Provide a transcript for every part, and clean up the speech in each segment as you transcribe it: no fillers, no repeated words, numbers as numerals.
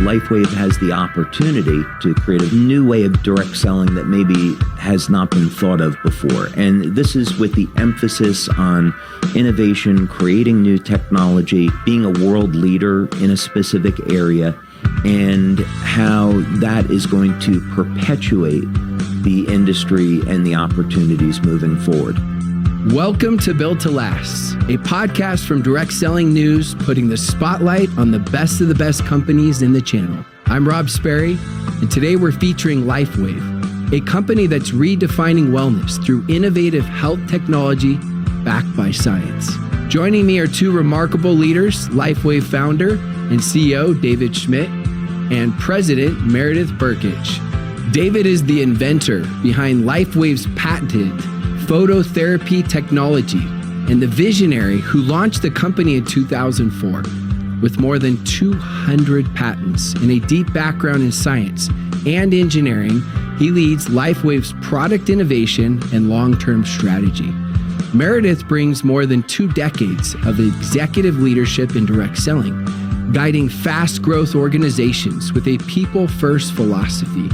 LifeWave has the opportunity to create a new way of direct selling that maybe has not been thought of before. And this is with the emphasis on innovation, creating new technology, being a world leader in a specific area, and how that is going to perpetuate the industry and the opportunities moving forward. Welcome to Built to Last, a podcast from Direct Selling News, putting the spotlight on the best of the best companies in the channel. I'm Rob Sperry, and today we're featuring LifeWave, a company that's redefining wellness through innovative health technology backed by science. Joining me are two remarkable leaders, LifeWave founder and CEO David Schmidt and President Meredith Burkich. David is the inventor behind LifeWave's patented phototherapy technology and the visionary who launched the company in 2004. With more than 200 patents and a deep background in science and engineering, he leads LifeWave's product innovation and long-term strategy. Meredith brings more than 2 decades of executive leadership in direct selling, guiding fast-growth organizations with a people-first philosophy.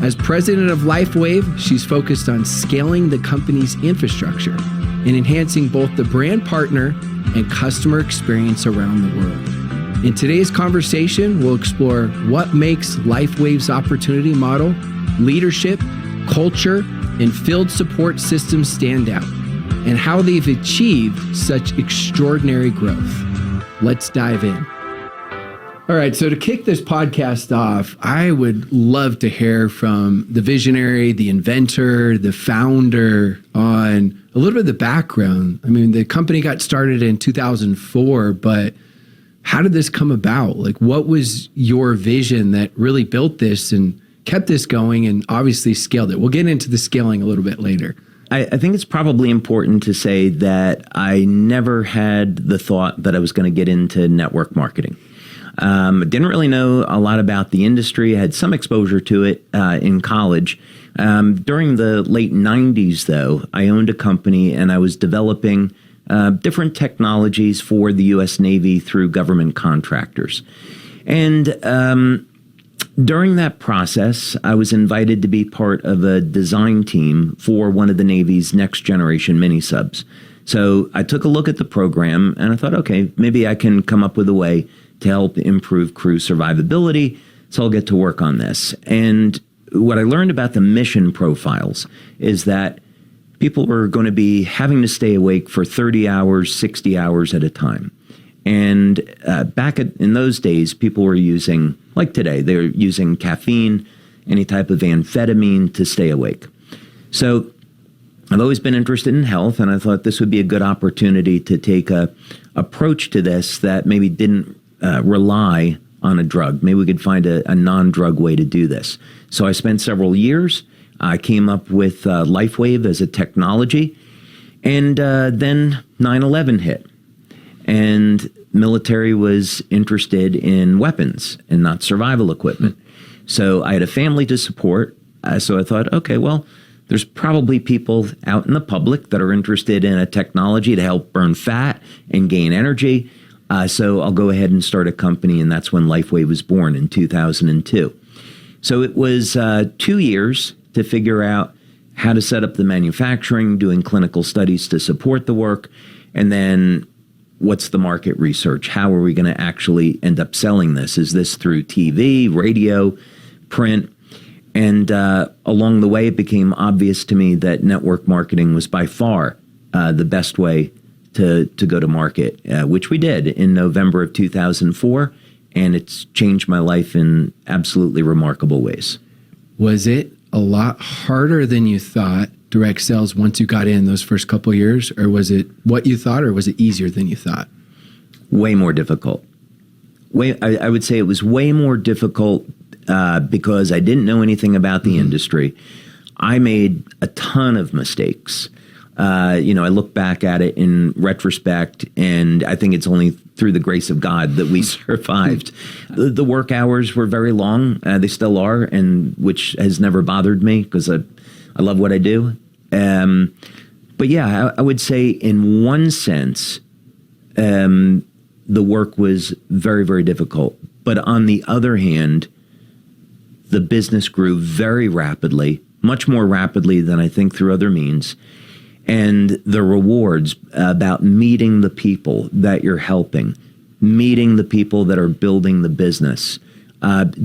As president of LifeWave, she's focused on scaling the company's infrastructure and enhancing both the brand partner and customer experience around the world. In today's conversation, we'll explore what makes LifeWave's opportunity model, leadership, culture, and field support systems stand out, and how they've achieved such extraordinary growth. Let's dive in. All right, so to kick this podcast off, I would love to hear from the visionary, the inventor, the founder on a little bit of the background. I mean, the company got started in 2004, but how did this come about? Like, what was your vision that really built this and kept this going and obviously scaled it? We'll get into the scaling a little bit later. I think it's probably important to say that I never had the thought that I was going to get into network marketing. Didn't really know a lot about the industry. I had some exposure to it in college. During the late 90s, though, I owned a company and I was developing different technologies for the U.S. Navy through government contractors. And during that process, I was invited to be part of a design team for one of the Navy's next generation mini subs. So I took a look at the program and I thought, okay, maybe I can come up with a way to help improve crew survivability. So I'll get to work on this. And what I learned about the mission profiles is that people were going to be having to stay awake for 30 hours, 60 hours at a time. And in those days, people were using, like today, they were using caffeine, any type of amphetamine to stay awake. So I've always been interested in health, and I thought this would be a good opportunity to take a approach to this that maybe didn't rely on a drug. Maybe we could find a non-drug way to do this. So I spent several years. I came up with LifeWave as a technology, and then 9/11 hit. And military was interested in weapons and not survival equipment. So I had a family to support. So I thought, okay, well, there's probably people out in the public that are interested in a technology to help burn fat and gain energy. So I'll go ahead and start a company, and that's when LifeWave was born in 2002. So it was 2 years to figure out how to set up the manufacturing, doing clinical studies to support the work, and then what's the market research? How are we going to actually end up selling this? Is this through TV, radio, print? And along the way, it became obvious to me that network marketing was by far the best way to go to market, which we did in November of 2004, and it's changed my life in absolutely remarkable ways. Was it a lot harder than you thought, direct sales, once you got in those first couple of years, or was it what you thought, or was it easier than you thought? Way more difficult. I would say it was way more difficult because I didn't know anything about the industry. I made a ton of mistakes. I look back at it in retrospect, and I think it's only through the grace of God that we survived. The work hours were very long. They still are, and which has never bothered me because I love what I do. But yeah, I would say in one sense, the work was very, very difficult But on the other hand, the business grew very rapidly, much more rapidly than I think through other means. And the rewards about meeting the people that you're helping, meeting the people that are building the business,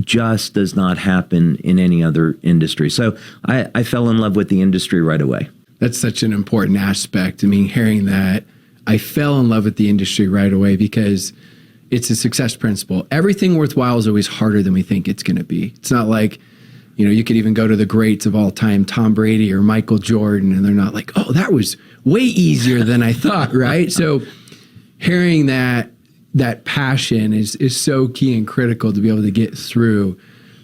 just does not happen in any other industry. So I fell in love with the industry right away. That's such an important aspect. I mean, hearing that, I fell in love with the industry right away because it's a success principle. Everything worthwhile is always harder than we think it's going to be. It's not like, you could even go to the greats of all time, Tom Brady or Michael Jordan, and they're not like, oh, that was way easier than I thought, right? So hearing that passion is so key and critical to be able to get through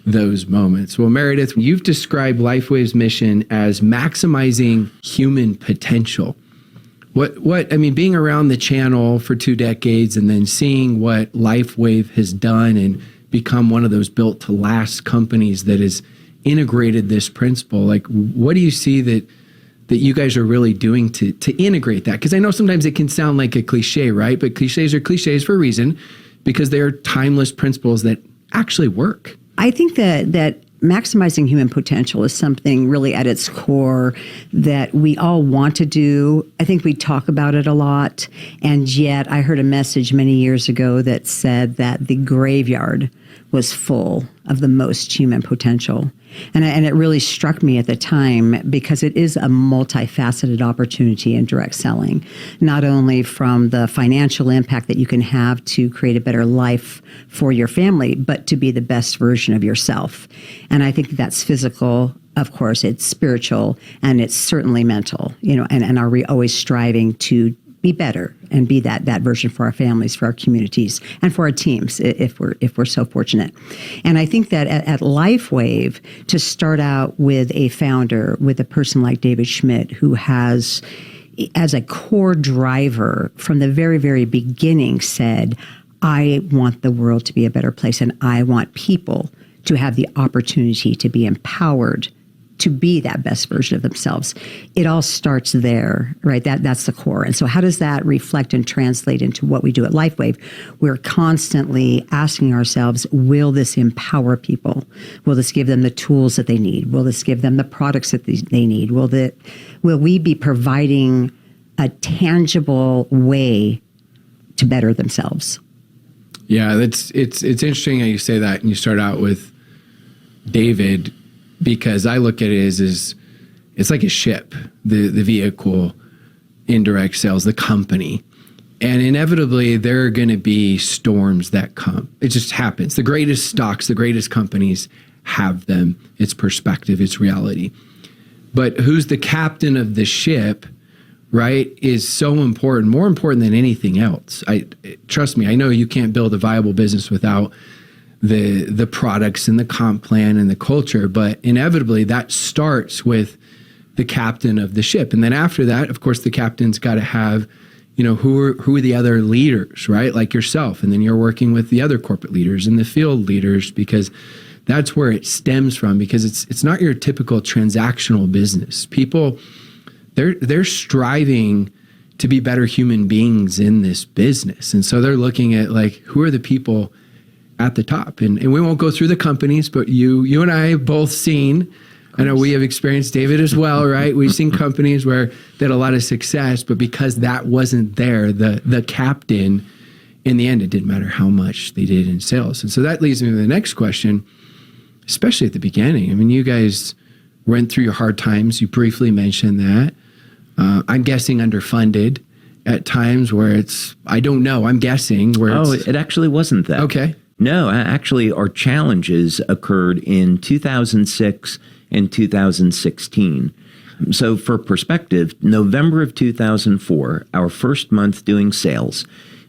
those moments. Well, Meredith, you've described LifeWave's mission as maximizing human potential. Being around the channel for 2 decades and then seeing what LifeWave has done and become one of those built to last companies that has integrated this principle, like what do you see that you guys are really doing to integrate that? Because I know sometimes it can sound like a cliche, right? But cliches are cliches for a reason, because they are timeless principles that actually work. I think that maximizing human potential is something really at its core that we all want to do. I think we talk about it a lot. And yet I heard a message many years ago that said that the graveyard was full of the most human potential. And it really struck me at the time because it is a multifaceted opportunity in direct selling, not only from the financial impact that you can have to create a better life for your family, but to be the best version of yourself. And I think that's physical, of course, it's spiritual, and it's certainly mental, and are we always striving to be better and be that version for our families, for our communities, and for our teams if we're so fortunate. And I think that at LifeWave, to start out with a founder, with a person like David Schmidt, who has, as a core driver from the very, very beginning, said, I want the world to be a better place, and I want people to have the opportunity to be empowered to be that best version of themselves. It all starts there, right? That's the core. And so how does that reflect and translate into what we do at LifeWave? We're constantly asking ourselves, will this empower people? Will this give them the tools that they need? Will this give them the products that they need? Will we be providing a tangible way to better themselves? Yeah, it's interesting how you say that, and you start out with David, because I look at it as it's like a ship, the vehicle, indirect sales, the company. And inevitably, there are going to be storms that come. It just happens. The greatest stocks, the greatest companies have them. It's perspective, it's reality. But who's the captain of the ship, right, is so important, more important than anything else. Trust me, I know you can't build a viable business without the products and the comp plan and the culture, but inevitably that starts with the captain of the ship. And then after that, of course, the captain's got to have, who are the other leaders, right? Like yourself. And then you're working with the other corporate leaders and the field leaders, because that's where it stems from, because it's not your typical transactional business. People, they're striving to be better human beings in this business. And so they're looking at, like, who are the people at the top? And we won't go through the companies, but you and I have both seen, I know we have experienced, David as well, right? We've seen companies where they had a lot of success, but because that wasn't there, the captain, in the end, it didn't matter how much they did in sales. And so that leads me to the next question, especially at the beginning. I mean, you guys went through your hard times. You briefly mentioned that. I'm guessing underfunded at times, where I don't know, I'm guessing where it actually wasn't that. Okay. No, actually, our challenges occurred in 2006 and 2016. So for perspective, November of 2004, our first month doing sales,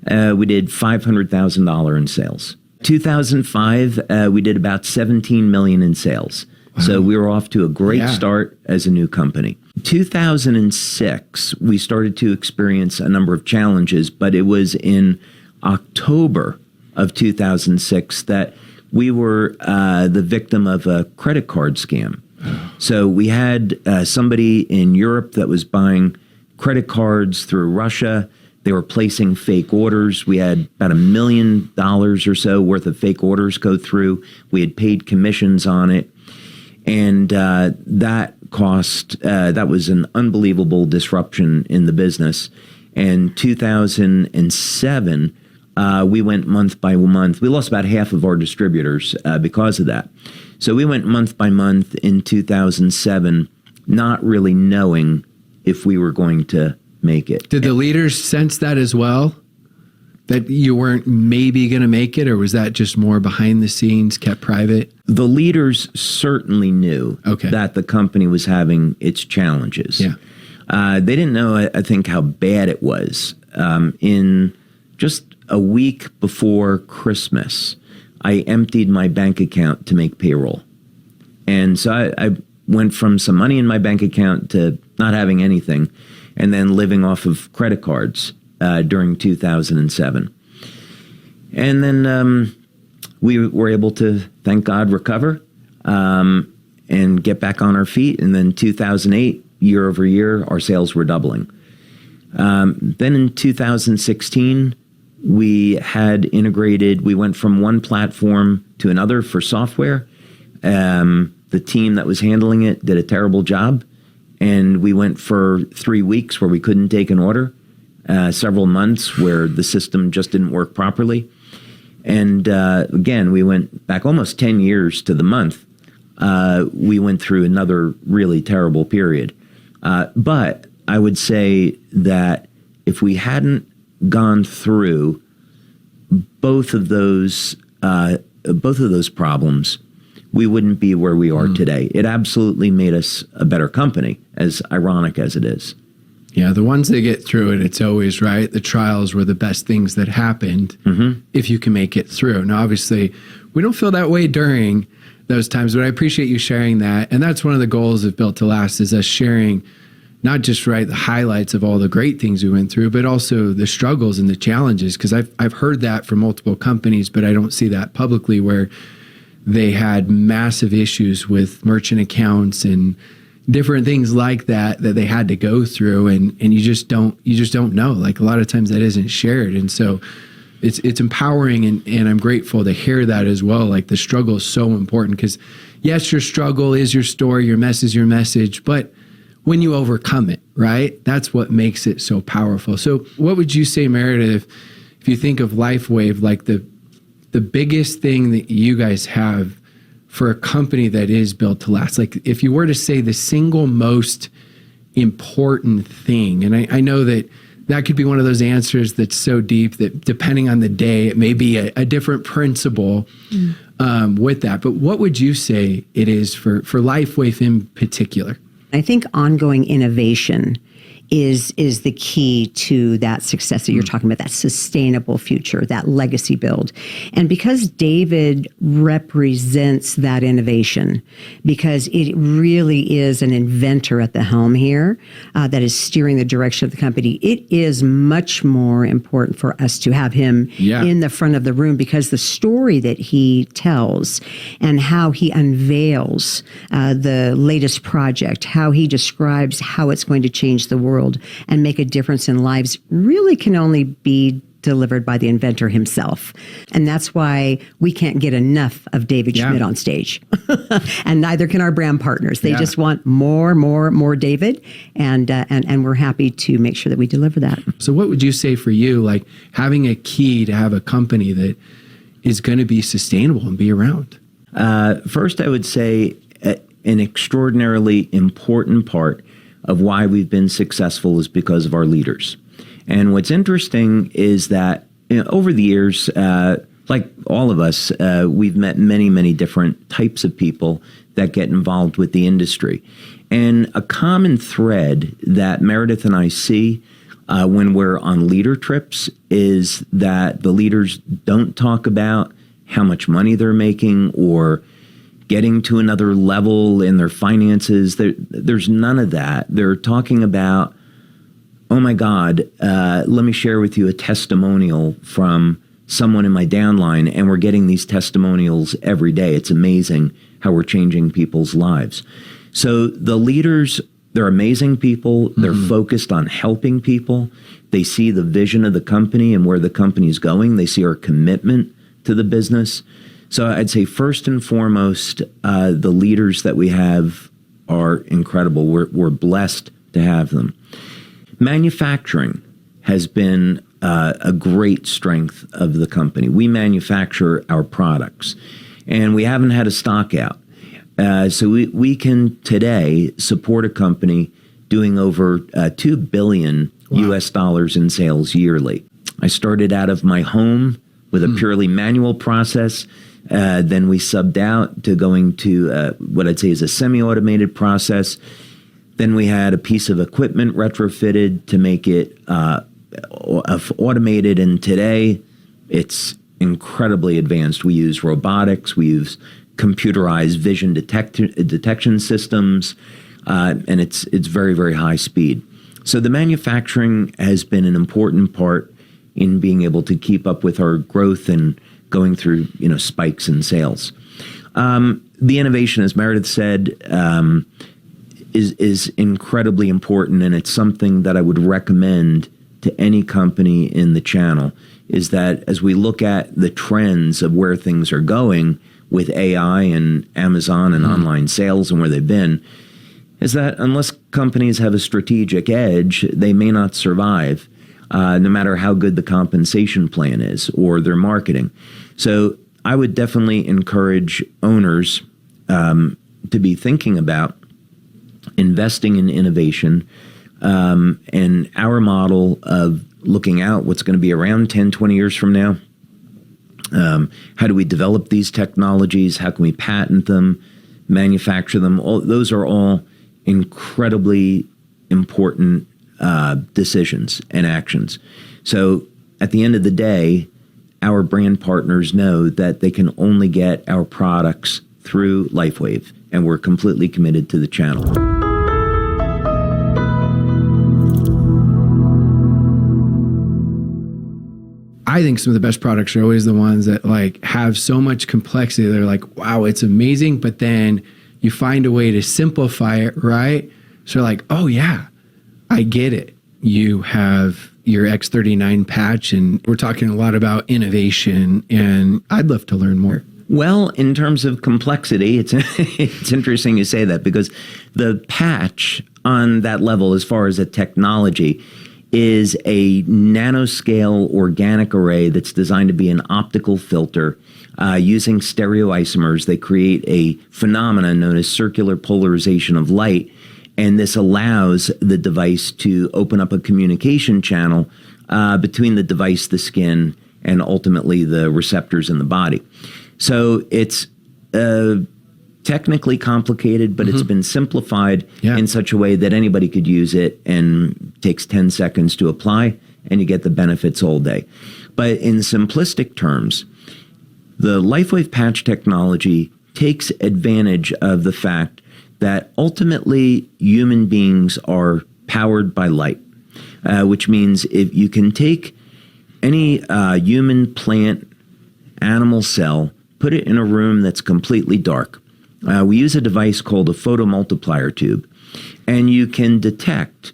we did $500,000 in sales. 2005, we did about $17 million in sales. Wow. So we were off to a great start as a new company. 2006, we started to experience a number of challenges, but it was in October of 2006 that we were the victim of a credit card scam. So we had somebody in Europe that was buying credit cards through Russia, They were placing fake orders. We had about $1 million or so worth of fake orders go through. We had paid commissions on it. And that was an unbelievable disruption in the business. And 2007, we went month by month. We lost about half of our distributors because of that. So we went month by month in 2007, not really knowing if we were going to make it. Did the leaders sense that as well? That you weren't maybe going to make it, or was that just more behind the scenes, kept private? The leaders certainly knew that the company was having its challenges. Yeah. They didn't know, I think, how bad it was. In just a week before Christmas, I emptied my bank account to make payroll. And so I went from some money in my bank account to not having anything, and then living off of credit cards during 2007. And then we were able to, thank God, recover and get back on our feet. And then 2008, year over year, our sales were doubling. Then in 2016, we had integrated, we went from one platform to another for software. The team that was handling it did a terrible job. And we went for 3 weeks where we couldn't take an order, several months where the system just didn't work properly. And again, we went back almost 10 years to the month. We went through another really terrible period. But I would say that if we hadn't gone through both of those problems, we wouldn't be where we are today. It absolutely made us a better company, as ironic as it is. Yeah, the ones that get through it, it's always right. The trials were the best things that happened if you can make it through. Now, obviously, we don't feel that way during those times, but I appreciate you sharing that. And that's one of the goals of Built to Last, is us sharing not just the highlights of all the great things we went through, but also the struggles and the challenges. Because I've heard that from multiple companies, but I don't see that publicly, where they had massive issues with merchant accounts and different things like that they had to go through, and you just don't know. Like, a lot of times that isn't shared, and so it's empowering, and I'm grateful to hear that as well. Like, the struggle is so important, because yes, your struggle is your story, your mess is your message, but when you overcome it, right, that's what makes it so powerful. So what would you say, Meredith, if you think of LifeWave, like the biggest thing that you guys have for a company that is built to last? Like, if you were to say the single most important thing, and I know that could be one of those answers that's so deep that depending on the day, it may be a different principle with that. But what would you say it is for LifeWave in particular? I think ongoing innovation is the key to that success that you're talking about, that sustainable future, that legacy build. And because David represents that innovation, because it really is an inventor at the helm here that is steering the direction of the company, it is much more important for us to have him in the front of the room, because the story that he tells and how he unveils the latest project, how he describes how it's going to change the world and make a difference in lives, really can only be delivered by the inventor himself. And that's why we can't get enough of David Schmidt on stage. And neither can our brand partners. They just want more David. And we're happy to make sure that we deliver that. So what would you say for you, like having a key to have a company that is going to be sustainable and be around? First, I would say an extraordinarily important part of why we've been successful is because of our leaders. And what's interesting is that over the years, like all of us, we've met many, many different types of people that get involved with the industry. And a common thread that Meredith and I see when we're on leader trips is that the leaders don't talk about how much money they're making or getting to another level in their finances. There's none of that. They're talking about, oh my God, let me share with you a testimonial from someone in my downline, and we're getting these testimonials every day. It's amazing how we're changing people's lives. So the leaders they're amazing people. They're focused on helping people. They see the vision of the company and where the company's going. They see our commitment to the business. So I'd say first and foremost, the leaders that we have are incredible. We're blessed to have them. Manufacturing has been a great strength of the company. We manufacture our products, and we haven't had a stock out. So we can today support a company doing over $2 billion US dollars in sales yearly. I started out of my home with a purely manual process. Then we subbed out to going to what I'd say is a semi-automated process. Then we had a piece of equipment retrofitted to make it automated. And today it's incredibly advanced. We use robotics. We use computerized vision detection systems, and it's very, very high speed. So the manufacturing has been an important part in being able to keep up with our growth and going through spikes in sales. The innovation, as Meredith said, is incredibly important, and it's something that I would recommend to any company in the channel. Is that as we look at the trends of where things are going with AI and Amazon and online sales and where they've been, is that unless companies have a strategic edge, they may not survive, no matter how good the compensation plan is or their marketing. So I would definitely encourage owners to be thinking about investing in innovation, and our model of looking out what's going to be around 10, 20 years from now. How do we develop these technologies? How can we patent them, manufacture them? Those are all incredibly important decisions and actions. So at the end of the day, our brand partners know that they can only get our products through LifeWave, and we're completely committed to the channel. I think some of the best products are always the ones that have so much complexity. They're like, wow, it's amazing. But then you find a way to simplify it, right? So oh yeah, I get it. You have your X39 patch, and we're talking a lot about innovation, and I'd love to learn more. Well, in terms of complexity, it's interesting you say that, because the patch on that level, as far as the technology, is a nanoscale organic array that's designed to be an optical filter. Using stereoisomers, they create a phenomenon known as circular polarization of light, and this allows the device to open up a communication channel between the device, the skin, and ultimately the receptors in the body. So it's technically complicated, but it's been simplified in such a way that anybody could use it, and takes 10 seconds to apply, and you get the benefits all day. But in simplistic terms, the LifeWave patch technology takes advantage of the fact that ultimately human beings are powered by light, which means if you can take any human, plant, animal cell, put it in a room that's completely dark. We use a device called a photomultiplier tube, and you can detect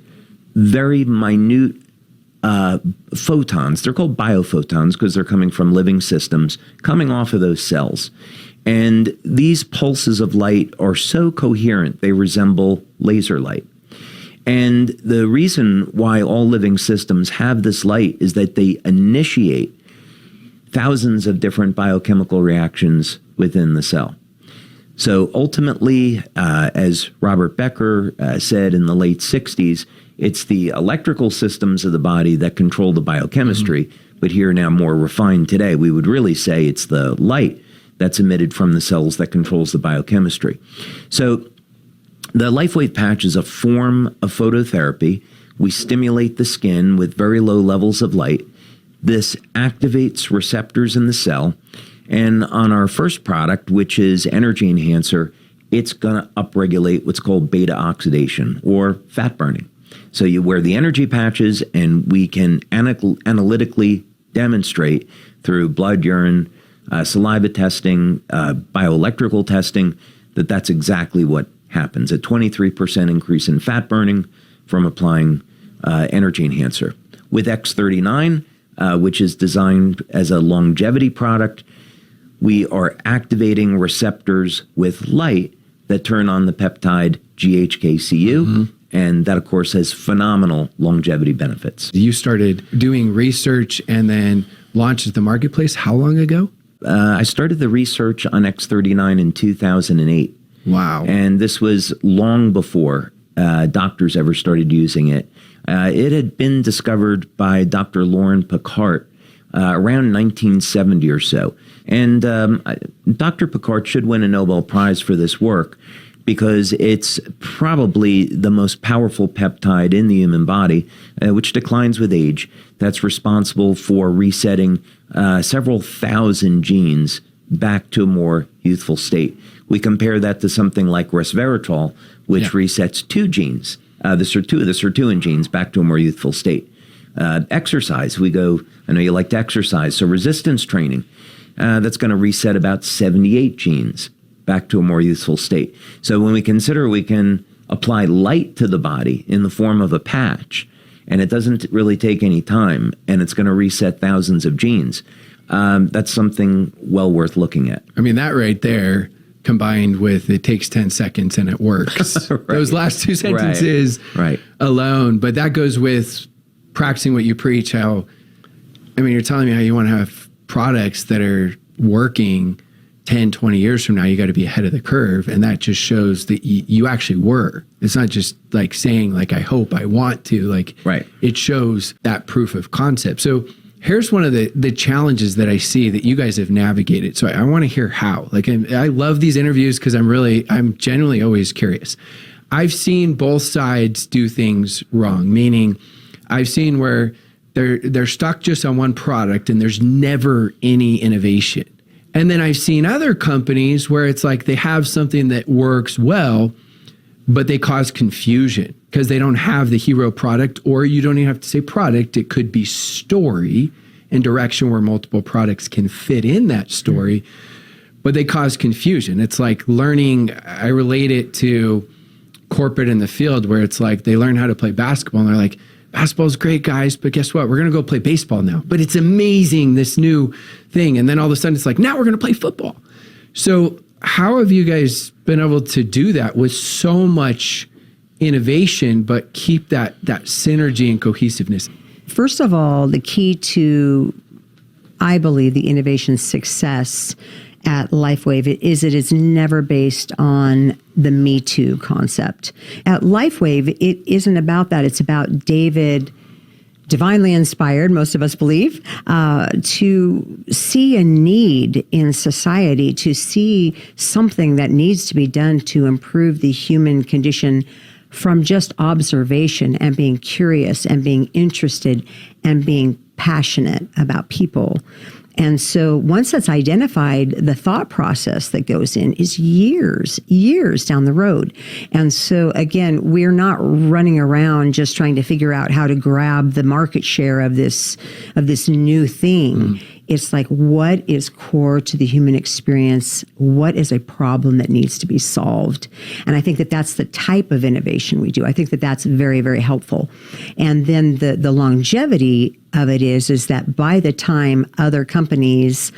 very minute photons. They're called biophotons because they're coming from living systems, coming off of those cells. And these pulses of light are so coherent, they resemble laser light. And the reason why all living systems have this light is that they initiate thousands of different biochemical reactions within the cell. So ultimately, as Robert Becker said in the late 60s, it's the electrical systems of the body that control the biochemistry. But here now, more refined today, we would really say it's the light that's emitted from the cells that controls the biochemistry. So the LifeWave patch is a form of phototherapy. We stimulate the skin with very low levels of light. This activates receptors in the cell. And on our first product, which is Energy Enhancer, it's going to upregulate what's called beta oxidation or fat burning. So you wear the energy patches, and we can analytically demonstrate through blood, urine, saliva testing, bioelectrical testing, that that's exactly what happens, a 23% increase in fat burning from applying energy enhancer. With X39, which is designed as a longevity product, we are activating receptors with light that turn on the peptide GHKCU, and that, of course, has phenomenal longevity benefits. You started doing research and then launched at the marketplace how long ago? I started the research on X39 in 2008. Wow. And this was long before doctors ever started using it. It had been discovered by Dr. Lauren Picard around 1970 or so. And Dr. Picard should win a Nobel Prize for this work because it's probably the most powerful peptide in the human body, which declines with age, that's responsible for resetting several thousand genes back to a more youthful state. We compare that to something like resveratrol, which resets two genes, the sirtuin genes, back to a more youthful state. Exercise, I know you like to exercise, so resistance training, that's going to reset about 78 genes back to a more youthful state. So when we consider we can apply light to the body in the form of a patch, and it doesn't really take any time, and it's going to reset thousands of genes, that's something well worth looking at. I mean, that right there, combined with it takes 10 seconds and it works. Right. Those last two sentences alone. But that goes with practicing what you preach, you're telling me how you want to have products that are working 10, 20 years from now. You got to be ahead of the curve. And that just shows that you actually were. It's not just like saying like, I hope, I want to, it shows that proof of concept. So here's one of the challenges that I see that you guys have navigated. So I want to hear how. I love these interviews because I'm genuinely always curious. I've seen both sides do things wrong, meaning I've seen where they're stuck just on one product and there's never any innovation. And then I've seen other companies where it's like they have something that works well, but they cause confusion because they don't have the hero product, or you don't even have to say product. It could be story and direction where multiple products can fit in that story, but they cause confusion. It's like learning, I relate it to corporate in the field where it's like they learn how to play basketball and they're like, basketball's great, guys, but guess what? We're going to go play baseball now. But it's amazing, this new thing. And then all of a sudden it's like, now we're going to play football. So how have you guys been able to do that with so much innovation, but keep that synergy and cohesiveness? First of all, the key to, I believe, the innovation success at LifeWave is it is never based on the Me Too concept. At LifeWave, it isn't about that. It's about David, divinely inspired, most of us believe, to see a need in society, to see something that needs to be done to improve the human condition from just observation and being curious and being interested and being passionate about people. And so once that's identified, the thought process that goes in is years down the road. And so again, we're not running around just trying to figure out how to grab the market share of this new thing. It's like, what is core to the human experience? What is a problem that needs to be solved? And I think that that's the type of innovation we do. I think that that's very, very helpful. And then the longevity of it is that by the time other companies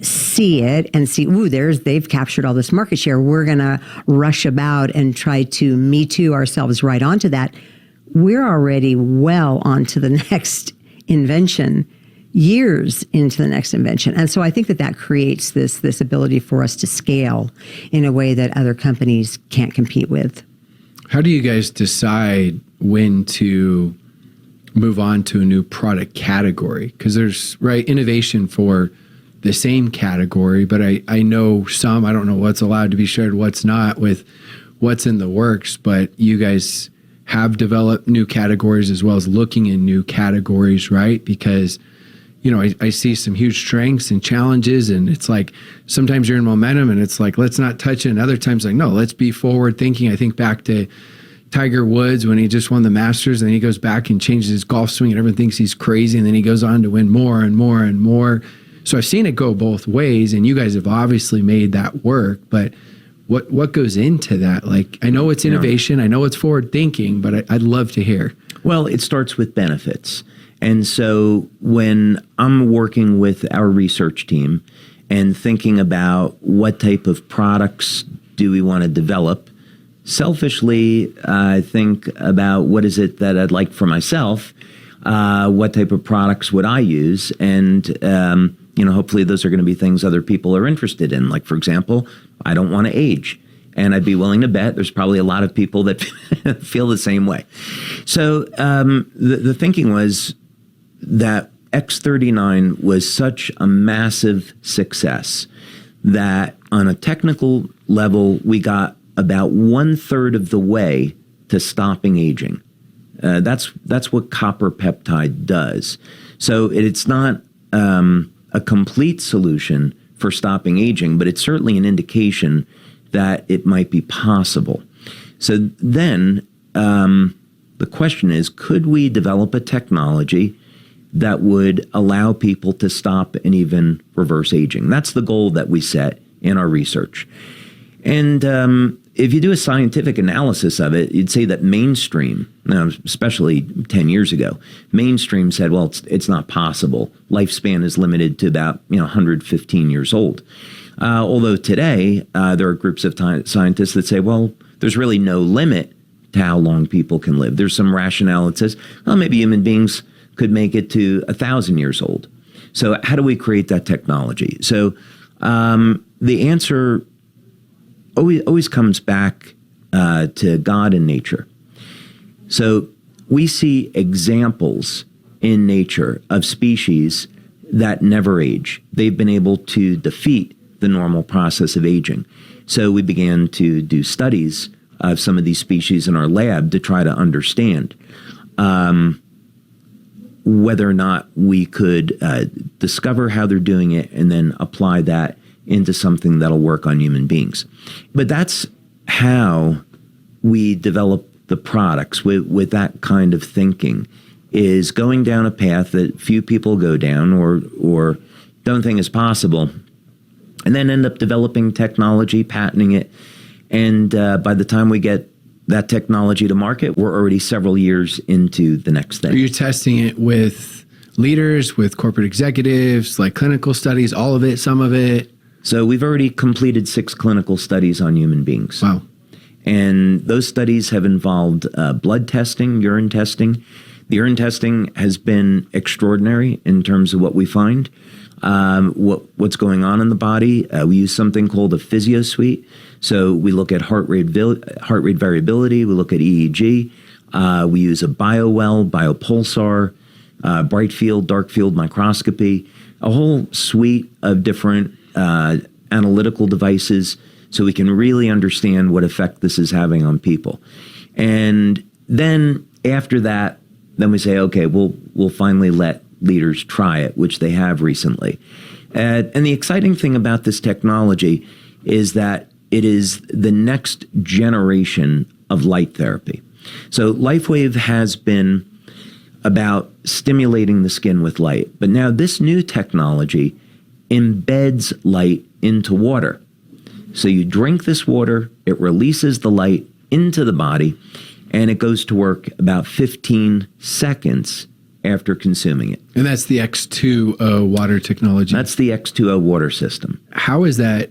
see it and see, they've captured all this market share, we're going to rush about and try to Me Too ourselves right onto that. We're already well onto the next invention, years into the next invention. And so I think that creates this ability for us to scale in a way that other companies can't compete with. How do you guys decide when to move on to a new product category? Because there's innovation for the same category, but I know some, I don't know what's allowed to be shared, what's not, with what's in the works, but you guys have developed new categories as well as looking in new categories, right? Because I see some huge strengths and challenges, and it's like sometimes you're in momentum and it's like, let's not touch it. And other times like, no, let's be forward thinking. I think back to Tiger Woods when he just won the Masters, and then he goes back and changes his golf swing and everyone thinks he's crazy, and then he goes on to win more and more and more. So I've seen it go both ways, and you guys have obviously made that work. But What goes into that? Like, I know it's innovation, I know it's forward thinking, but I'd love to hear. Well, it starts with benefits. And so when I'm working with our research team and thinking about what type of products do we want to develop, selfishly, I think about what is it that I'd like for myself, what type of products would I use, and hopefully those are going to be things other people are interested in. Like, for example, I don't want to age. And I'd be willing to bet there's probably a lot of people that feel the same way. So the thinking was that X39 was such a massive success that on a technical level, we got about 1/3 of the way to stopping aging. That's what copper peptide does. So it's not a complete solution for stopping aging, but it's certainly an indication that it might be possible. So then the question is, could we develop a technology that would allow people to stop and even reverse aging? That's the goal that we set in our research. And if you do a scientific analysis of it, you'd say that mainstream, especially 10 years ago, mainstream said, well, it's not possible. Lifespan is limited to about 115 years old. Although today, there are groups of scientists that say, well, there's really no limit to how long people can live. There's some rationale that says, well, maybe human beings could make it to 1,000 years old. So how do we create that technology? So the answer always comes back to God and nature. So we see examples in nature of species that never age. They've been able to defeat the normal process of aging. So we began to do studies of some of these species in our lab to try to understand whether or not we could discover how they're doing it and then apply that into something that'll work on human beings. But that's how we develop the products with that kind of thinking, is going down a path that few people go down or don't think is possible, and then end up developing technology, patenting it. And by the time we get that technology to market, we're already several years into the next thing. Are you testing it with leaders, with corporate executives, like clinical studies, all of it, some of it? So we've already completed 6 clinical studies on human beings. Wow. And those studies have involved blood testing, urine testing. The urine testing has been extraordinary in terms of what we find, what's going on in the body. We use something called a physio suite. So we look at heart rate variability. We look at EEG. We use a biowell, biopulsar, bright field, dark field microscopy, a whole suite of different analytical devices so we can really understand what effect this is having on people. And then after that, then we say, okay, we'll finally let leaders try it, which they have recently. And the exciting thing about this technology is that it is the next generation of light therapy. So LifeWave has been about stimulating the skin with light, but now this new technology embeds light into water. So you drink this water, it releases the light into the body, and it goes to work about 15 seconds after consuming it. And that's the X2O water technology. That's the X2O water system. How is that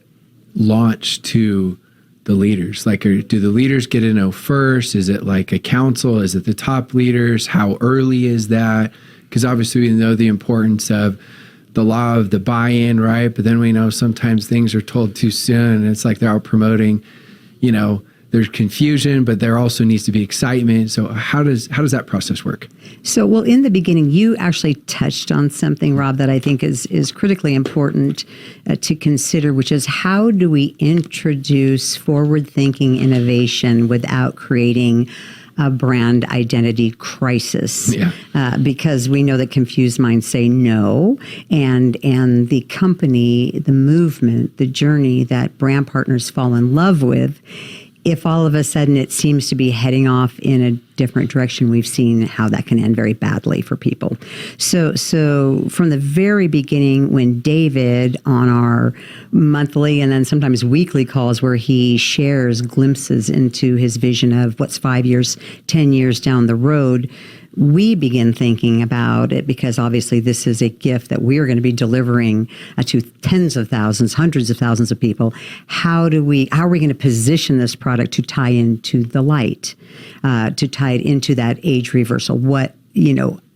launched to the leaders? Like, do the leaders get to know first? Is it like a council? Is it the top leaders? How early is that? Because obviously we know the importance of the law of the buy-in, right? But then we know sometimes things are told too soon, and it's like they're out promoting, there's confusion, but there also needs to be excitement. So how does that process work? So, well, in the beginning, you actually touched on something, Rob, that I think is critically important to consider, which is how do we introduce forward-thinking innovation without creating a brand identity crisis? Yeah. Because we know that confused minds say no, and the company, the movement, the journey that brand partners fall in love with if all of a sudden it seems to be heading off in a different direction, we've seen how that can end very badly for people. So from the very beginning, when David, on our monthly and then sometimes weekly calls where he shares glimpses into his vision of what's 5 years, 10 years down the road, we begin thinking about it, because obviously this is a gift that we're going to be delivering to tens of thousands, hundreds of thousands of people. How are we going to position this product to tie into the light, to tie it into that age reversal?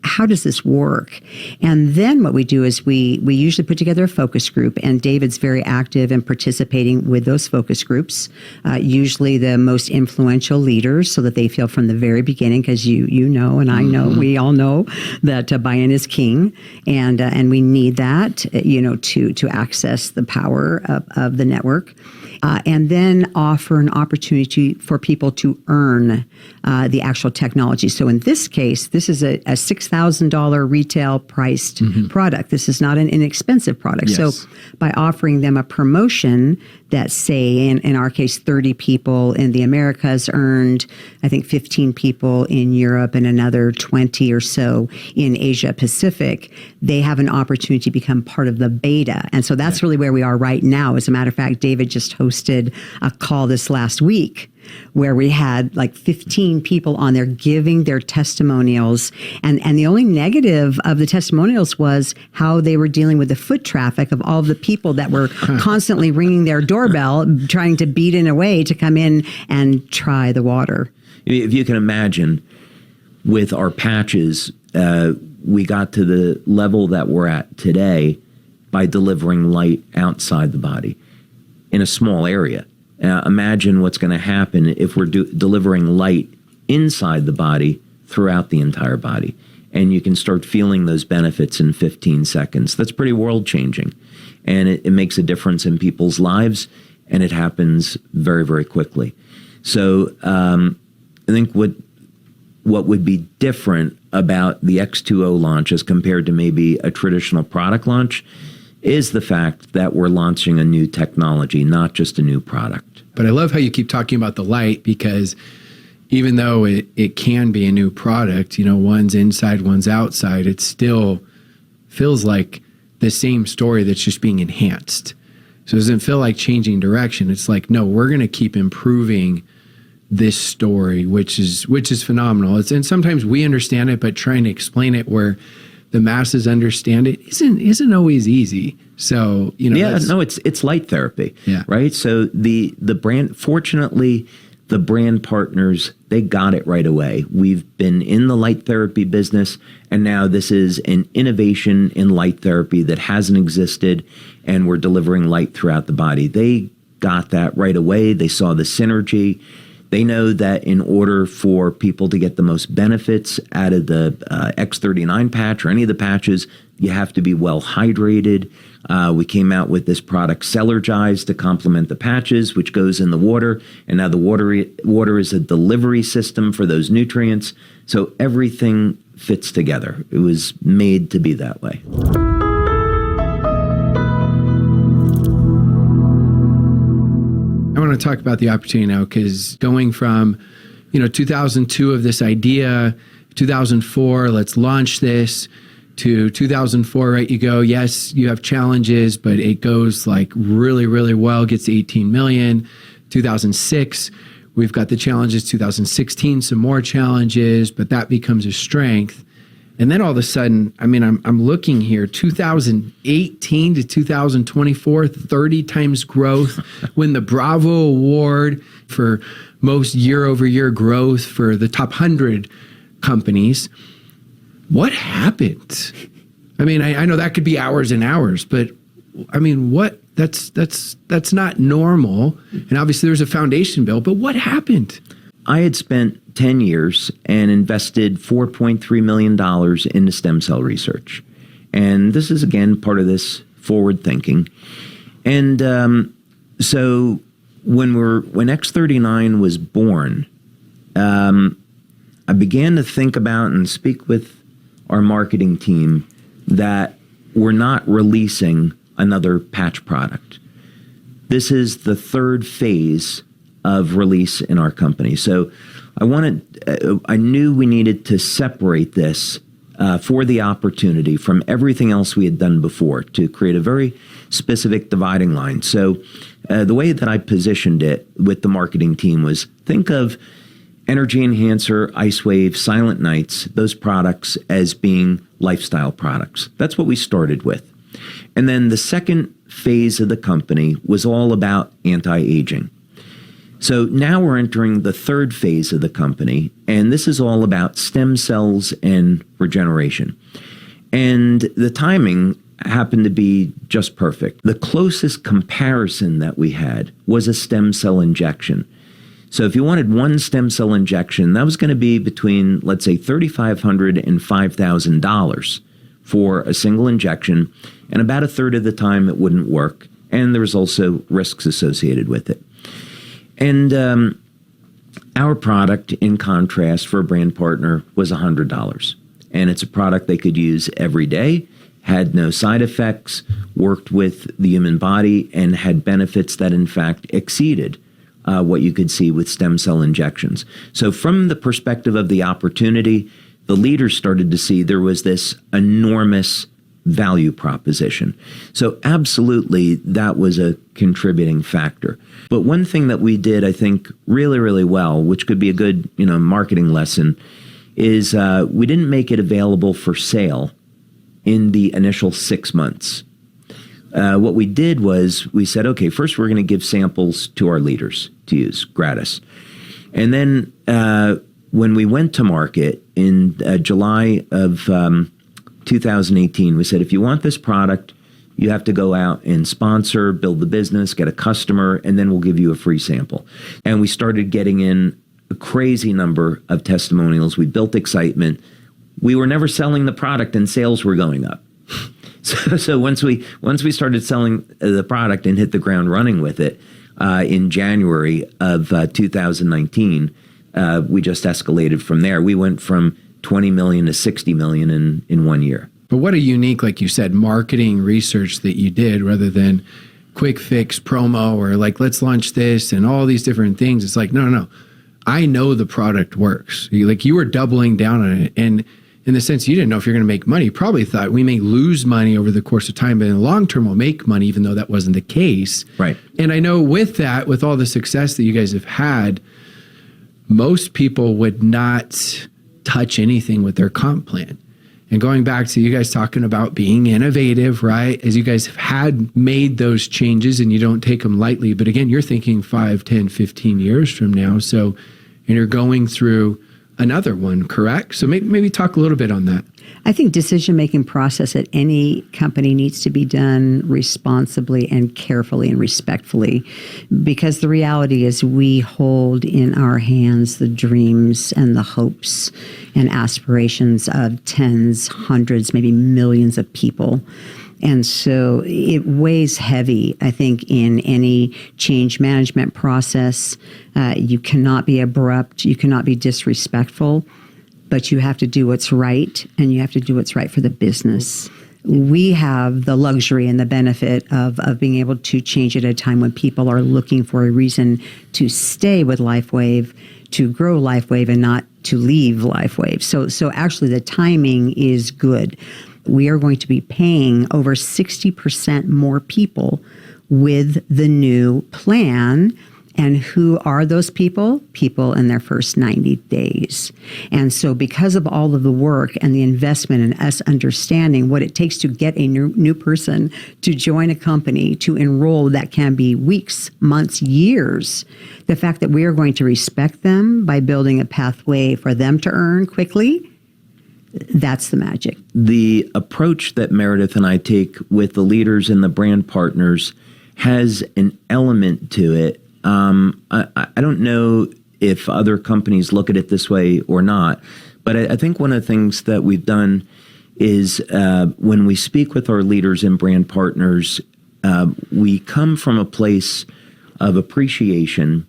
How does this work? And then what we do is we usually put together a focus group, and David's very active in participating with those focus groups, usually the most influential leaders, so that they feel from the very beginning, because you know, and I know, we all know that buy-in is king, and we need that, to access the power of the network. And then offer an opportunity for people to earn the actual technology. So in this case, this is a $6,000 retail priced product. This is not an inexpensive product. Yes. So by offering them a promotion that, say, in our case, 30 people in the Americas earned, I think 15 people in Europe and another 20 or so in Asia Pacific, they have an opportunity to become part of the beta. And so that's really where we are right now. As a matter of fact, David just hosted a call this last week where we had like 15 people on there giving their testimonials. And the only negative of the testimonials was how they were dealing with the foot traffic of all of the people that were constantly ringing their doorbell, trying to beat in a way to come in and try the water. If you can imagine, with our patches, we got to the level that we're at today by delivering light outside the body in a small area. Imagine what's going to happen if we're delivering light inside the body throughout the entire body. And you can start feeling those benefits in 15 seconds. That's pretty world-changing. And it makes a difference in people's lives, and it happens very, very quickly. So I think what would be different about the X2O launch as compared to maybe a traditional product launch is the fact that we're launching a new technology, not just a new product. But I love how you keep talking about the light, because even though it can be a new product, one's inside, one's outside, it still feels like the same story that's just being enhanced. So it doesn't feel like changing direction. It's like, no, we're going to keep improving this story, which is phenomenal. And sometimes we understand it, but trying to explain it where the masses understand it isn't always easy. So, it's light therapy. Yeah. Right. So the brand, fortunately, the brand partners, they got it right away. We've been in the light therapy business, and now this is an innovation in light therapy that hasn't existed, and we're delivering light throughout the body. They got that right away. They saw the synergy. They know that in order for people to get the most benefits out of the X39 patch or any of the patches, you have to be well hydrated. We came out with this product, Cellergize, to complement the patches, which goes in the water. And now the water is a delivery system for those nutrients. So everything fits together. It was made to be that way. I want to talk about the opportunity now, because going from, 2002 of this idea, 2004, let's launch this, to 2004, right? You go, yes, you have challenges, but it goes like really, really well, gets to 18 million. 2006, we've got the challenges. 2016, some more challenges, but that becomes a strength. And then all of a sudden, I'm looking here, 2018 to 2024, 30 times growth, win the Bravo Award for most year-over-year growth for the top 100 companies. What happened? I know that could be hours and hours, but what? That's not normal. And obviously there's a foundation built, but what happened? I had spent 10 years and invested $4.3 million into stem cell research. And this is, again, part of this forward thinking. And so when X39 was born, I began to think about and speak with our marketing team that we're not releasing another patch product. This is the third phase of release in our company. So I knew we needed to separate this for the opportunity from everything else we had done before to create a very specific dividing line. So the way that I positioned it with the marketing team was, think of Energy Enhancer, Ice Wave, Silent Nights, those products as being lifestyle products. That's what we started with. And then the second phase of the company was all about anti-aging. So now we're entering the third phase of the company, and this is all about stem cells and regeneration. And the timing happened to be just perfect. The closest comparison that we had was a stem cell injection. So if you wanted one stem cell injection, that was going to be between, let's say, $3,500 and $5,000 for a single injection, and about a third of the time it wouldn't work, and there was also risks associated with it. And our product, in contrast, for a brand partner was $100. And it's a product they could use every day, had no side effects, worked with the human body, and had benefits that, in fact, exceeded what you could see with stem cell injections. So from the perspective of the opportunity, the leaders started to see there was this enormous value proposition. So absolutely, that was a contributing factor. But one thing that we did, I think, really, really well, which could be a good, marketing lesson, is we didn't make it available for sale in the initial 6 months. What we did was we said, okay, first we're going to give samples to our leaders to use gratis. And then when we went to market in July of 2018, we said, if you want this product, you have to go out and sponsor, build the business, get a customer, and then we'll give you a free sample. And we started getting in a crazy number of testimonials. We built excitement. We were never selling the product, and sales were going up. So once we started selling the product and hit the ground running with it in January of 2019, we just escalated from there. We went from 20 million to 60 million in 1 year. But what a unique, like you said, marketing research that you did rather than quick fix promo or like, let's launch this and all these different things. It's like, no. I know the product works. You were doubling down on it. And in the sense you didn't know if you're going to make money, you probably thought we may lose money over the course of time, but in the long term we'll make money, even though that wasn't the case. Right. And I know with that, with all the success that you guys have had, most people would not touch anything with their comp plan. And going back to you guys talking about being innovative, right? As you guys have had made those changes and you don't take them lightly. But again, you're thinking 5, 10, 15 years from now. So, and you're going through another one, correct? So maybe talk a little bit on that. I think decision-making process at any company needs to be done responsibly and carefully and respectfully, because the reality is we hold in our hands the dreams and the hopes and aspirations of tens, hundreds, maybe millions of people. And so it weighs heavy, I think, in any change management process. You cannot be abrupt, you cannot be disrespectful, but you have to do what's right, and you have to do what's right for the business. We have the luxury and the benefit of being able to change at a time when people are looking for a reason to stay with LifeWave, to grow LifeWave, and not to leave LifeWave. So actually the timing is good. We are going to be paying over 60% more people with the new plan. And who are those people? People in their first 90 days. And so because of all of the work and the investment and us understanding what it takes to get a new person to join a company, to enroll, that can be weeks, months, years, the fact that we are going to respect them by building a pathway for them to earn quickly, that's the magic. The approach that Meredith and I take with the leaders and the brand partners has an element to it. I don't know if other companies look at it this way or not, but I think one of the things that we've done is when we speak with our leaders and brand partners, we come from a place of appreciation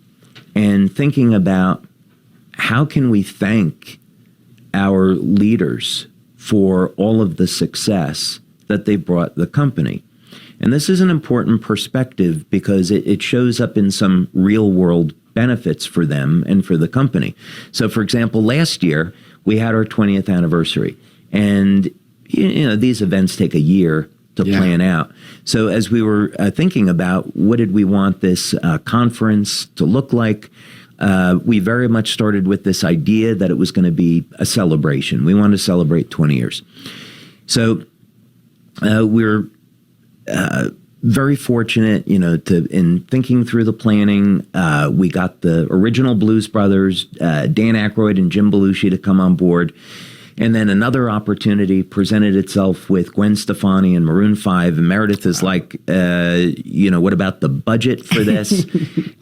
and thinking about how can we thank our leaders for all of the success that they brought the company. And this is an important perspective because it shows up in some real world benefits for them and for the company. So, for example, last year we had our 20th anniversary, and these events take a year to plan out. So as we were thinking about what did we want this conference to look like, we very much started with this idea that it was going to be a celebration. We wanted to celebrate 20 years. So we're very fortunate, in thinking through the planning. We got the original Blues Brothers, Dan Aykroyd and Jim Belushi, to come on board. And then another opportunity presented itself with Gwen Stefani and Maroon 5. And Meredith is like, what about the budget for this?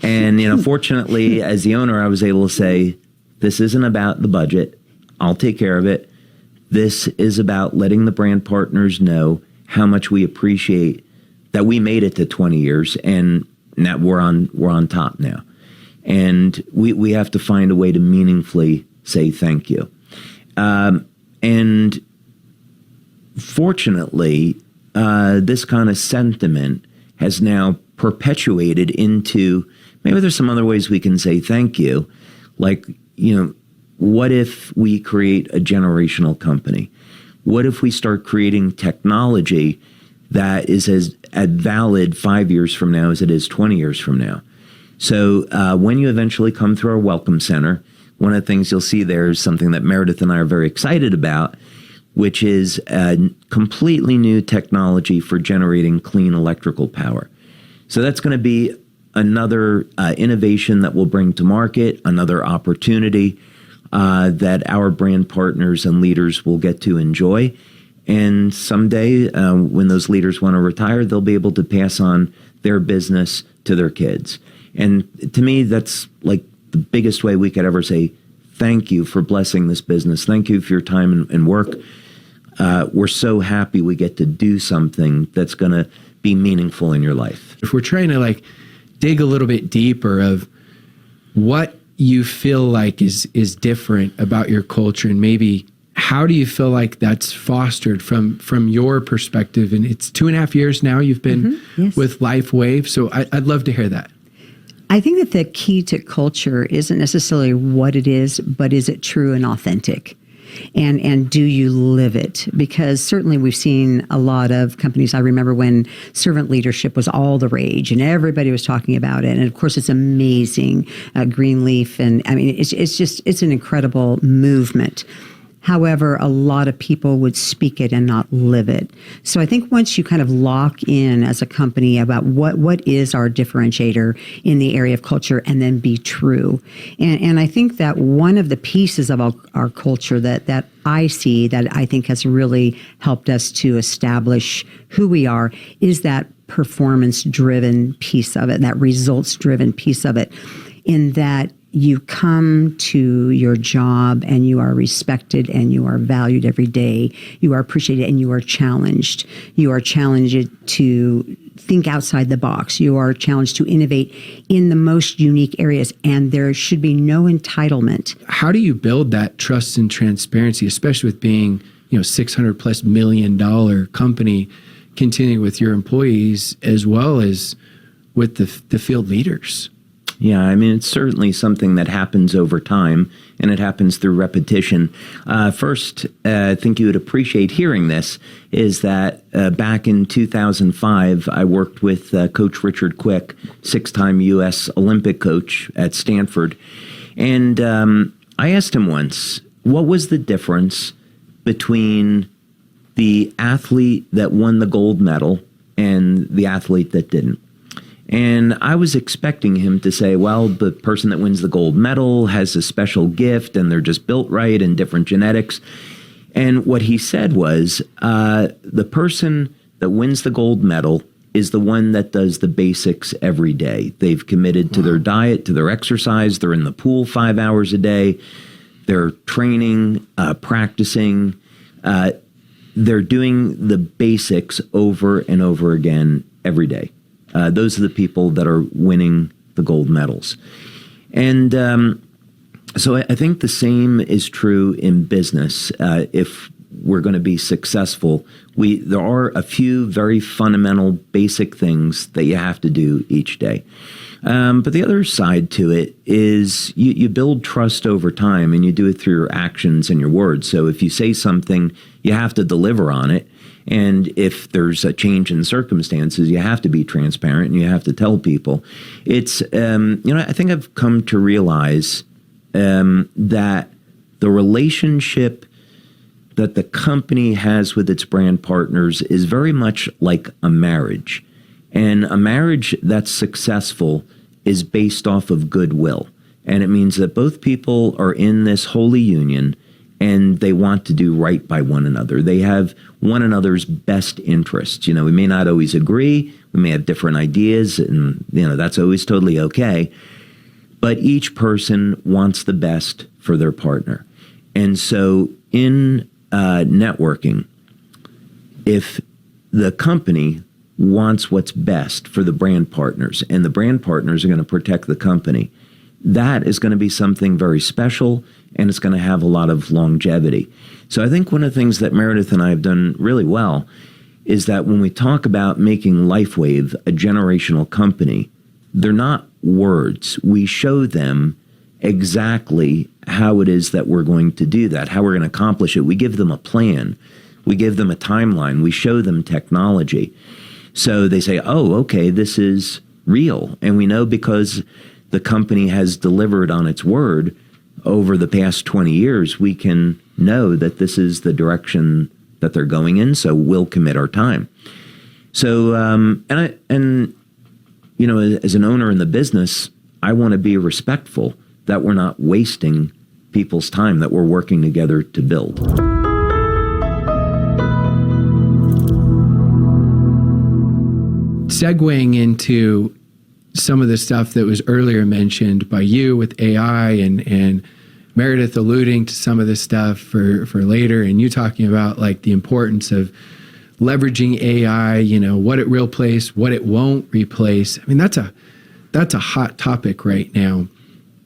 And, fortunately, as the owner, I was able to say, this isn't about the budget. I'll take care of it. This is about letting the brand partners know how much we appreciate that we made it to 20 years and that we're on top now. And we have to find a way to meaningfully say thank you. And fortunately, this kind of sentiment has now perpetuated into, maybe there's some other ways we can say thank you. Like, what if we create a generational company? What if we start creating technology that is as valid 5 years from now as it is 20 years from now? So when you eventually come through our Welcome Center, one of the things you'll see there is something that Meredith and I are very excited about, which is a completely new technology for generating clean electrical power. So that's going to be another innovation that we'll bring to market, another opportunity that our brand partners and leaders will get to enjoy. And someday, when those leaders want to retire, they'll be able to pass on their business to their kids. And to me, that's like the biggest way we could ever say thank you for blessing this business. Thank you for your time and work. We're so happy we get to do something that's going to be meaningful in your life. If we're trying to dig a little bit deeper of what you feel like is different about your culture, and maybe how do you feel like that's fostered from your perspective? And it's 2.5 years now you've been with LifeWave. So I'd love to hear that. I think that the key to culture isn't necessarily what it is, but is it true and authentic? And do you live it? Because certainly we've seen a lot of companies. I remember when servant leadership was all the rage and everybody was talking about it. And of course, it's amazing, Greenleaf. And I mean, it's an incredible movement. However, a lot of people would speak it and not live it. So I think once you kind of lock in as a company about what is our differentiator in the area of culture, and then be true. And I think that one of the pieces of our culture that I see that I think has really helped us to establish who we are is that performance-driven piece of it, that results-driven piece of it, in that you come to your job and you are respected and you are valued every day. You are appreciated and you are challenged. You are challenged to think outside the box. You are challenged to innovate in the most unique areas, and there should be no entitlement. How do you build that trust and transparency, especially with being, $600+ million company, continuing with your employees as well as with the field leaders? Yeah, I mean, it's certainly something that happens over time, and it happens through repetition. First, I think you would appreciate hearing this, is that back in 2005, I worked with Coach Richard Quick, 6-time U.S. Olympic coach at Stanford. And I asked him once, what was the difference between the athlete that won the gold medal and the athlete that didn't? And I was expecting him to say, well, the person that wins the gold medal has a special gift and they're just built right and different genetics. And what he said was, the person that wins the gold medal is the one that does the basics every day. They've committed to their diet, to their exercise. They're in the pool 5 hours a day. They're training, practicing. They're doing the basics over and over again every day. Those are the people that are winning the gold medals. And so I think the same is true in business. If we're going to be successful, there are a few very fundamental, basic things that you have to do each day. But the other side to it is you build trust over time, and you do it through your actions and your words. So if you say something, you have to deliver on it. And if there's a change in circumstances, you have to be transparent and you have to tell people. It's, I think I've come to realize that the relationship that the company has with its brand partners is very much like a marriage. And a marriage that's successful is based off of goodwill. And it means that both people are in this holy union and they want to do right by one another. They have one another's best interests. We may not always agree. We may have different ideas, and that's always totally okay. But each person wants the best for their partner. And so in networking, if the company wants what's best for the brand partners, and the brand partners are going to protect the company, that is going to be something very special, and it's going to have a lot of longevity. So I think one of the things that Meredith and I have done really well is that when we talk about making LifeWave a generational company, they're not words. We show them exactly how it is that we're going to do that, how we're going to accomplish it. We give them a plan. We give them a timeline. We show them technology. So they say, oh, okay, this is real. And we know because the company has delivered on its word over the past 20 years, we can know that this is the direction that they're going in, so we'll commit our time. So, as an owner in the business, I want to be respectful that we're not wasting people's time, that we're working together to build. Segueing into some of the stuff that was earlier mentioned by you with AI and Meredith alluding to some of this stuff for later, and you talking about like the importance of leveraging AI, what it will replace, what it won't replace. I mean, that's a hot topic right now.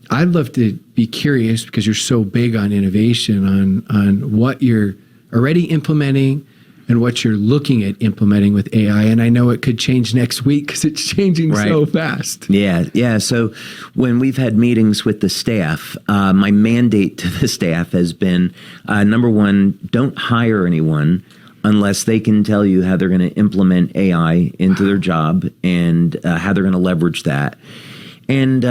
I'd love to be curious, because you're so big on innovation, on what you're already implementing and what you're looking at implementing with AI. And I know it could change next week because it's changing so fast. Yeah. So when we've had meetings with the staff, my mandate to the staff has been, number one, don't hire anyone unless they can tell you how they're going to implement AI into their job and how they're going to leverage that. And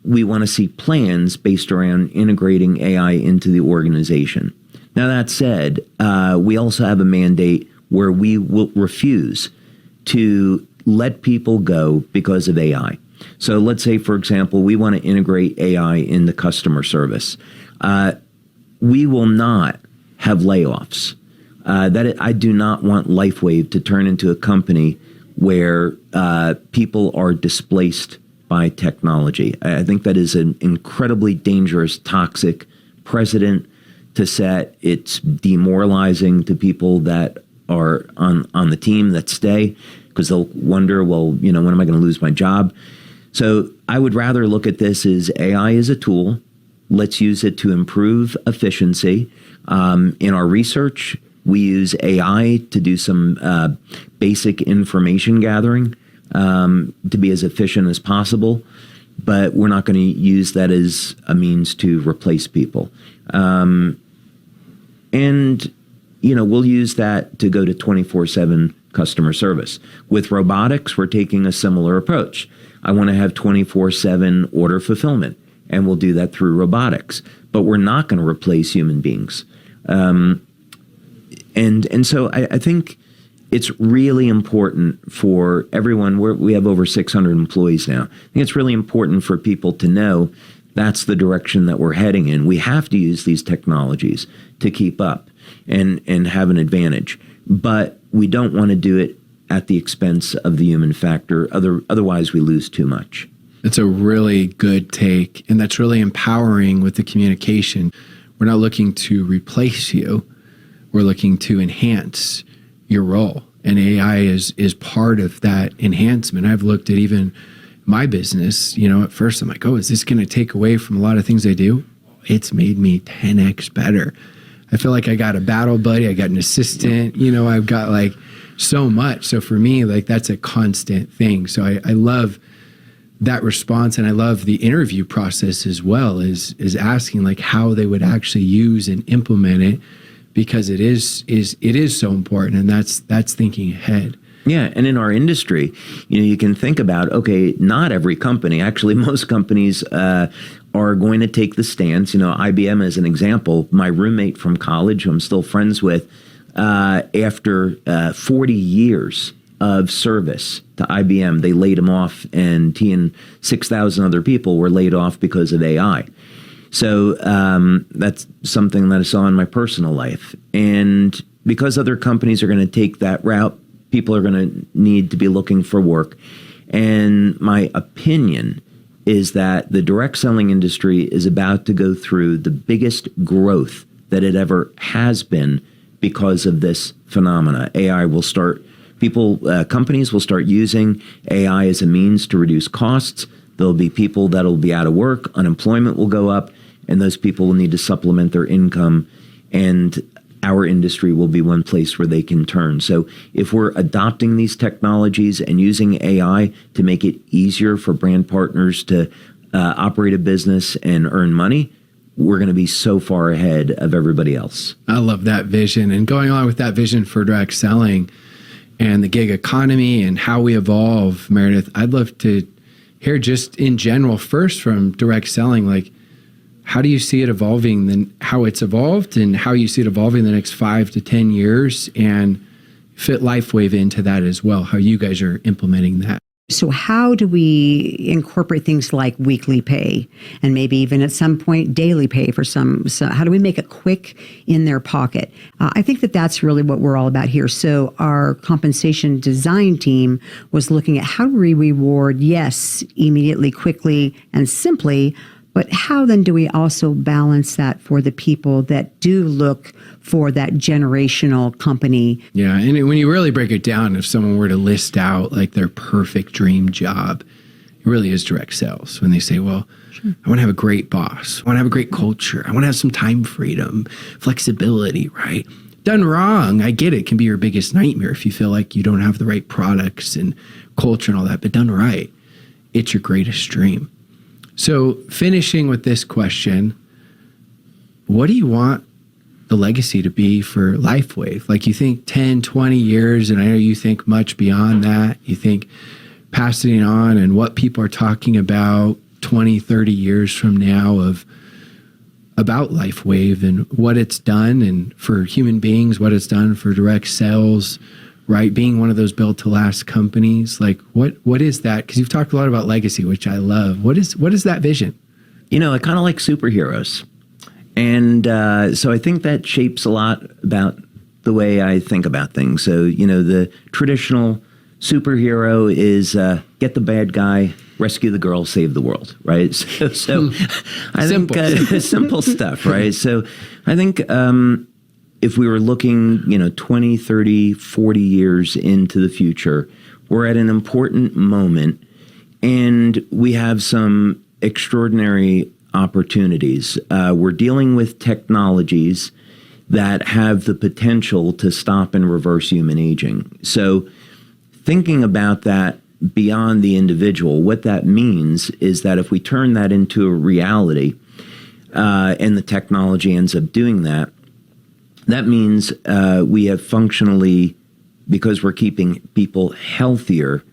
we want to see plans based around integrating AI into the organization. Now, that said, we also have a mandate where we will refuse to let people go because of AI. So let's say, for example, we want to integrate AI into customer service. We will not have layoffs. I do not want LifeWave to turn into a company where people are displaced by technology. I think that is an incredibly dangerous, toxic precedent to set. It's demoralizing to people that are on the team that stay, because they'll wonder, well, when am I going to lose my job? So I would rather look at this as AI is a tool. Let's use it to improve efficiency. In our research, we use AI to do some basic information gathering to be as efficient as possible, but we're not going to use that as a means to replace people. We'll use that to go to 24/7 customer service. With robotics, we're taking a similar approach. I want to have 24/7 order fulfillment, and we'll do that through robotics. But we're not going to replace human beings. So I think it's really important for everyone. We have over 600 employees now. I think it's really important for people to know that's the direction that we're heading in. We have to use these technologies to keep up and have an advantage. But we don't want to do it at the expense of the human factor. Otherwise, we lose too much. That's a really good take, and that's really empowering with the communication. We're not looking to replace you. We're looking to enhance your role, and AI is part of that enhancement. I've looked at even my business, at first I'm like, oh, is this going to take away from a lot of things I do? It's made me 10x better. I feel like I got a battle buddy, I got an assistant, I've got like so much. So for me, like that's a constant thing. So I love that response, and I love the interview process as well, is asking like how they would actually use and implement it, because it is so important, and that's thinking ahead. Yeah, and in our industry, you can think about, okay, not every company, actually most companies are going to take the stance. IBM as an example, my roommate from college, who I'm still friends with, after 40 years of service to IBM, they laid him off, and he and 6,000 other people were laid off because of AI. So that's something that I saw in my personal life. And because other companies are going to take that route, people are going to need to be looking for work. And my opinion is that the direct selling industry is about to go through the biggest growth that it ever has been because of this phenomena. Companies will start using AI as a means to reduce costs. There'll be people that'll be out of work, unemployment will go up, and those people will need to supplement their income, and our industry will be one place where they can turn. So if we're adopting these technologies and using AI to make it easier for brand partners to operate a business and earn money, we're going to be so far ahead of everybody else. I love that vision. And going along with that vision for direct selling and the gig economy and how we evolve, Meredith, I'd love to hear just in general first from direct selling, like how do you see it evolving, then how it's evolved, and how you see it evolving in the next 5 to 10 years, and fit LifeWave into that as well, how you guys are implementing that. So how do we incorporate things like weekly pay, and maybe even at some point daily pay for some? So how do we make it quick in their pocket? I think that's really what we're all about here. So our compensation design team was looking at how do we reward, yes, immediately, quickly, and simply, but how then do we also balance that for the people that do look for that generational company? Yeah, and when you really break it down, if someone were to list out like their perfect dream job, it really is direct sales. When they say, well, sure, I want to have a great boss, I want to have a great culture, I want to have some time freedom, flexibility, right? Done wrong, I get it, it can be your biggest nightmare if you feel like you don't have the right products and culture and all that, but done right, it's your greatest dream. So finishing with this question, what do you want the legacy to be for LifeWave? Like you think 10, 20 years, and I know you think much beyond that. You think passing it on and what people are talking about 20, 30 years from now about LifeWave and what it's done, and for human beings, what it's done for direct sales, right? Being one of those built to last companies. Like what is that? Because you've talked a lot about legacy, which I love. What is that vision? I kind of like superheroes. And so I think that shapes a lot about the way I think about things. So, the traditional superhero is get the bad guy, rescue the girl, save the world, right? So I think simple stuff, right? So I think if we were looking, 20, 30, 40 years into the future, we're at an important moment, and we have some extraordinary opportunities. We're dealing with technologies that have the potential to stop and reverse human aging. So thinking about that beyond the individual, what that means is that if we turn that into a reality, and the technology ends up doing that, that means we have functionally, because we're keeping people healthier,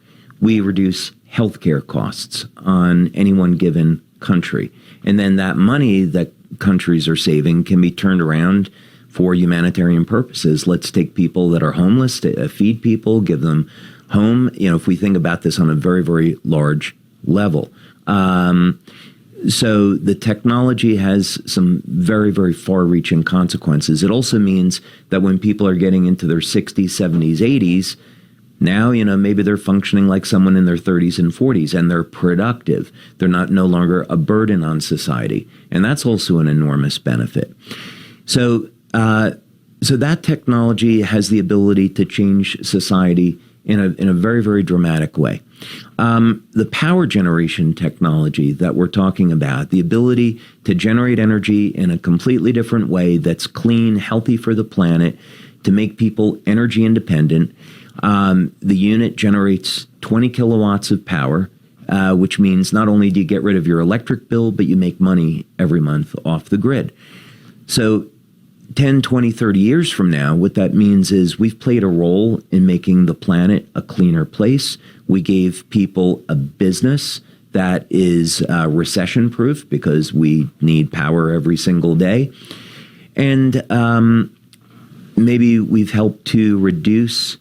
we reduce healthcare costs on any one given country. And then that money that countries are saving can be turned around for humanitarian purposes. Let's take people that are homeless, to feed people, give them home. If we think about this on a very, very large level. So the technology has some very, very far-reaching consequences. It also means that when people are getting into their 60s, 70s, 80s, now, maybe they're functioning like someone in their 30s and 40s, and they're productive. They're no longer a burden on society. And that's also an enormous benefit. So that technology has the ability to change society in a very, very dramatic way. The power generation technology that we're talking about, the ability to generate energy in a completely different way that's clean, healthy for the planet, to make people energy independent. The unit generates 20 kilowatts of power, which means not only do you get rid of your electric bill, but you make money every month off the grid. So 10, 20, 30 years from now, what that means is we've played a role in making the planet a cleaner place. We gave people a business that is recession-proof because we need power every single day. And maybe we've helped to reduce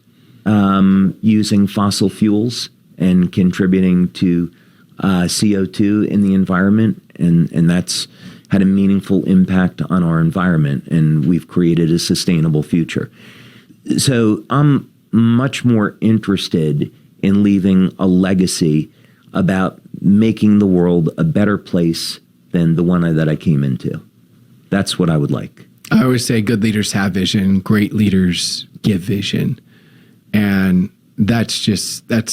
using fossil fuels and contributing to CO2 in the environment, and that's had a meaningful impact on our environment, and we've created a sustainable future. So I'm much more interested in leaving a legacy about making the world a better place than the one that I came into. That's what I would like. I always say good leaders have vision, great leaders give vision. And that's an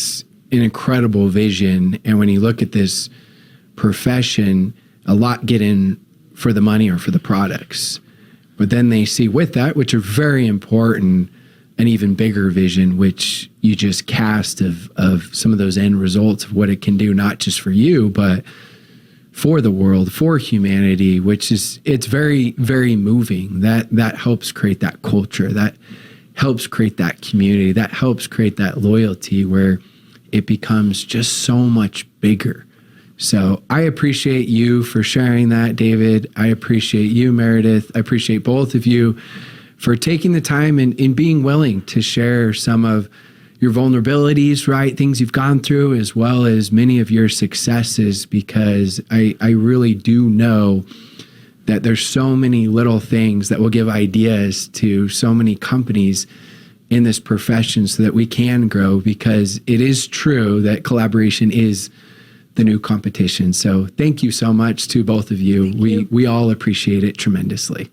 incredible vision. And when you look at this profession, a lot get in for the money or for the products. But then they see with that, which are very important, an even bigger vision, which you just cast of some of those end results of what it can do, not just for you, but for the world, for humanity, which is, it's very, very moving. That helps create that culture, that helps create that community, that helps create that loyalty where it becomes just so much bigger. So I appreciate you for sharing that, David. I appreciate you, Meredith. I appreciate both of you for taking the time and being willing to share some of your vulnerabilities, right? Things you've gone through, as well as many of your successes, because I really do know that there's so many little things that will give ideas to so many companies in this profession so that we can grow, because it is true that collaboration is the new competition. So thank you so much to both of you. We all appreciate it tremendously.